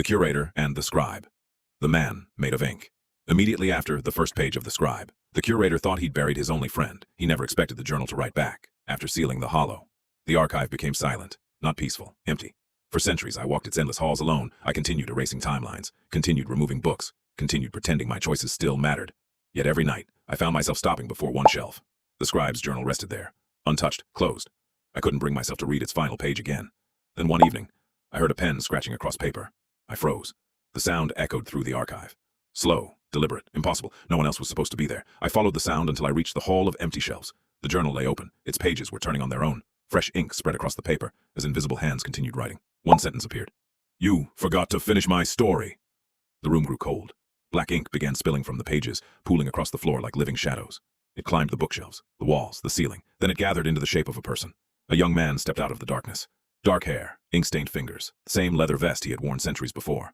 The Curator and the Scribe. The man made of ink. Immediately after the first page of the Scribe, the Curator thought he'd buried his only friend. He never expected the journal to write back. After sealing the hollow, the archive became silent, not peaceful, empty. For centuries I walked its endless halls alone. I continued erasing timelines, continued removing books, continued pretending my choices still mattered. Yet every night, I found myself stopping before one shelf. The Scribe's journal rested there, untouched, closed. I couldn't bring myself to read its final page again. Then one evening, I heard a pen scratching across paper. I froze. The sound echoed through the archive. Slow, deliberate, impossible. No one else was supposed to be there. I followed the sound until I reached the hall of empty shelves. The journal lay open. Its pages were turning on their own. Fresh ink spread across the paper as invisible hands continued writing. One sentence appeared. "You forgot to finish my story." The room grew cold. Black ink began spilling from the pages, pooling across the floor like living shadows. It climbed the bookshelves, the walls, the ceiling. Then it gathered into the shape of a person. A young man stepped out of the darkness. Dark hair, ink-stained fingers, the same leather vest he had worn centuries before.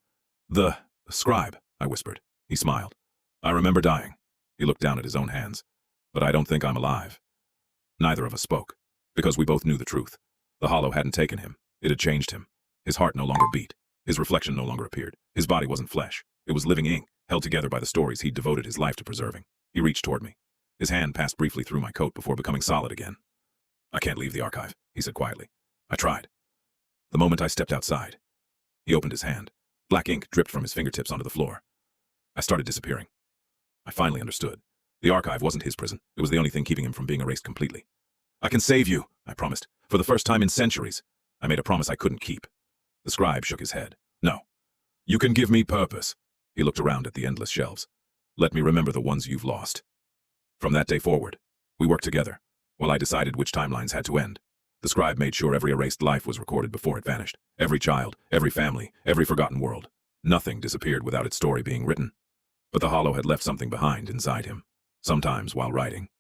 "The Scribe," I whispered. He smiled. "I remember dying." He looked down at his own hands. "But I don't think I'm alive." Neither of us spoke, because we both knew the truth. The hollow hadn't taken him. It had changed him. His heart no longer beat. His reflection no longer appeared. His body wasn't flesh. It was living ink, held together by the stories he'd devoted his life to preserving. He reached toward me. His hand passed briefly through my coat before becoming solid again. "I can't leave the archive," he said quietly. I tried. The moment I stepped outside, he opened his hand. Black ink dripped from his fingertips onto the floor. I started disappearing. I finally understood. The archive wasn't his prison. It was the only thing keeping him from being erased completely. "I can save you," I promised, for the first time in centuries. I made a promise I couldn't keep. The Scribe shook his head. "No. You can give me purpose." He looked around at the endless shelves. "Let me remember the ones you've lost." From that day forward, we worked together, while I decided which timelines had to end. The Scribe made sure every erased life was recorded before it vanished. Every child, every family, every forgotten world. Nothing disappeared without its story being written. But the hollow had left something behind inside him, sometimes while writing.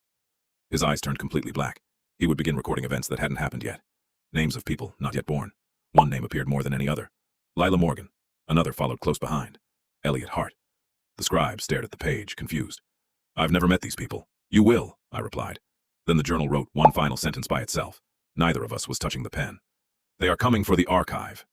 His eyes turned completely black. He would begin recording events that hadn't happened yet. Names of people not yet born. One name appeared more than any other. Lila Morgan. Another followed close behind. Elliot Hart. The Scribe stared at the page, confused. "I've never met these people." "You will," I replied. Then the journal wrote one final sentence by itself. Neither of us was touching the pen. "They are coming for the archive."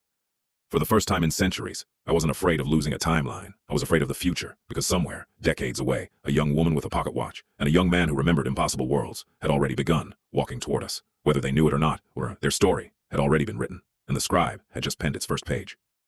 For the first time in centuries, I wasn't afraid of losing a timeline. I was afraid of the future, because somewhere, decades away, a young woman with a pocket watch and a young man who remembered impossible worlds had already begun walking toward us. Whether they knew it or not, or their story had already been written, and the Scribe had just penned its first page.